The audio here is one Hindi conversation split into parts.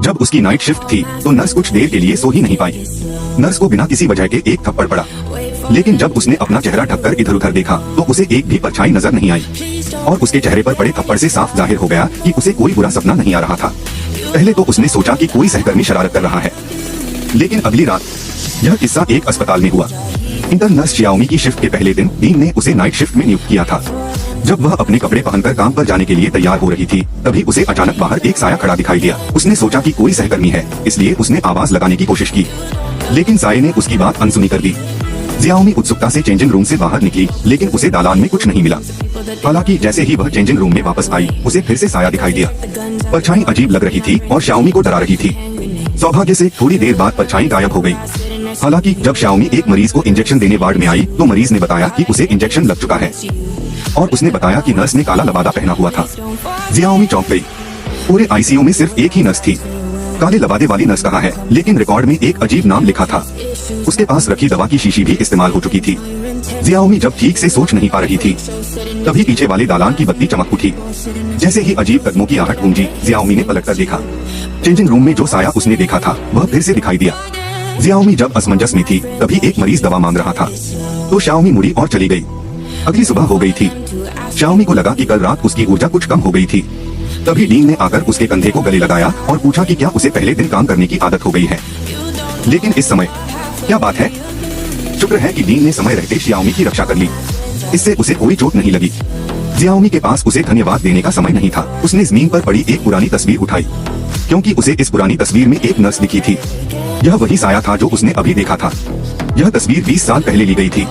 जब उसकी नाइट शिफ्ट थी तो नर्स कुछ देर के लिए सो ही नहीं पाई। नर्स को बिना किसी वजह के एक थप्पड़ पड़ा, लेकिन जब उसने अपना चेहरा ढककर इधर उधर देखा तो उसे एक भी परछाई नजर नहीं आई और उसके चेहरे पर पड़े थप्पड़ से साफ जाहिर हो गया कि उसे कोई बुरा सपना नहीं आ रहा था। पहले तो उसने सोचा कि कोई सहकर्मी शरारत कर रहा है, लेकिन अगली रात यह किस्सा एक अस्पताल में हुआ। इंटर्न नर्स शियाओमी की शिफ्ट के पहले दिन डीन ने उसे नाइट शिफ्ट में नियुक्त किया था। जब वह अपने कपड़े पहनकर काम पर जाने के लिए तैयार हो रही थी तभी उसे अचानक बाहर एक साया खड़ा दिखाई दिया। उसने सोचा कि कोई सहकर्मी है, इसलिए उसने आवाज लगाने की कोशिश की, लेकिन साये ने उसकी बात अनसुनी कर दी। जियाओमी उत्सुकता से चेंजिंग रूम से बाहर निकली, लेकिन उसे दालान में कुछ नहीं मिला। हालांकि जैसे ही वह चेंजिंग रूम में वापस आई उसे फिर से साया दिखाई दिया। परछाई अजीब लग रही थी और शाओमी को डरा रही थी। सौभाग्य से थोड़ी देर बाद परछाई गायब हो गई। हालांकि जब शाओमी एक मरीज को इंजेक्शन देने वार्ड में आई तो मरीज ने बताया कि उसे इंजेक्शन लग चुका है और उसने बताया कि नर्स ने काला लबादा पहना हुआ था। जियाओमी चौंक गई। पूरे आईसीयू में सिर्फ एक ही नर्स थी। काले लबादे वाली नर्स कहाँ है, लेकिन रिकॉर्ड में एक अजीब नाम लिखा था। उसके पास रखी दवा की शीशी भी इस्तेमाल हो चुकी थी। जियाओमी जब ठीक से सोच नहीं पा रही थी तभी पीछे वाले दालान की बत्ती चमक उठी। जैसे ही अजीब कदमों की आहट गूंजी, जियाओमी ने पलटकर देखा। चेंजिंग रूम में जो साया उसने देखा था वह फिर से दिखाई दिया। जियाओमी जब असमंजस में थी तभी एक मरीज दवा मांग रहा था तो शाओमी मुड़ी और चली गई। अगली सुबह हो गई थी। शाओमी को लगा कि कल रात उसकी ऊर्जा कुछ कम हो गई थी। तभी डीन ने आकर उसके कंधे को गले लगाया और पूछा कि क्या उसे पहले दिन काम करने की आदत हो गई है। लेकिन इस समय क्या बात है। शुक्र है कि डीन ने समय रहते शियाओमी की रक्षा कर ली, इससे उसे कोई चोट नहीं लगी। जियाओमी के पास उसे धन्यवाद देने का समय नहीं था। उसने जमीन पर पड़ी एक पुरानी तस्वीर उठाई, क्योंकि उसे इस पुरानी तस्वीर में एक नर्स दिखी थी। यह वही साया था जो उसने अभी देखा था। यह तस्वीर 20 साल पहले ली गई थी।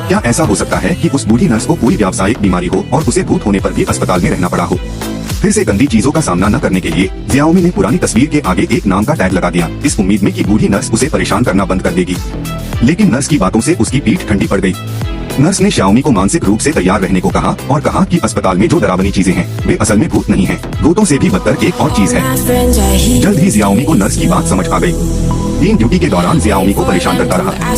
क्या ऐसा हो सकता है कि उस बूढ़ी नर्स को कोई व्यावसायिक बीमारी हो और उसे भूत होने पर भी अस्पताल में रहना पड़ा हो। फिर से गंदी चीजों का सामना न करने के लिए जियाओमी ने पुरानी तस्वीर के आगे एक नाम का टैग लगा दिया, इस उम्मीद में कि बूढ़ी नर्स उसे परेशान करना बंद कर देगी। लेकिन नर्स की बातों से उसकी पीठ ठंडी पड़ गई। नर्स ने शाओमी को मानसिक रूप से तैयार रहने को कहा और कहा कि अस्पताल में जो डरावनी चीजें हैं वे असल में भूत नहीं हैं, भूतों से भी बदतर एक और चीज है। जल्द ही जियाओमी को नर्स की बात समझ आ गई। डीन ड्यूटी के दौरान जियाओमी को परेशान करता रहा।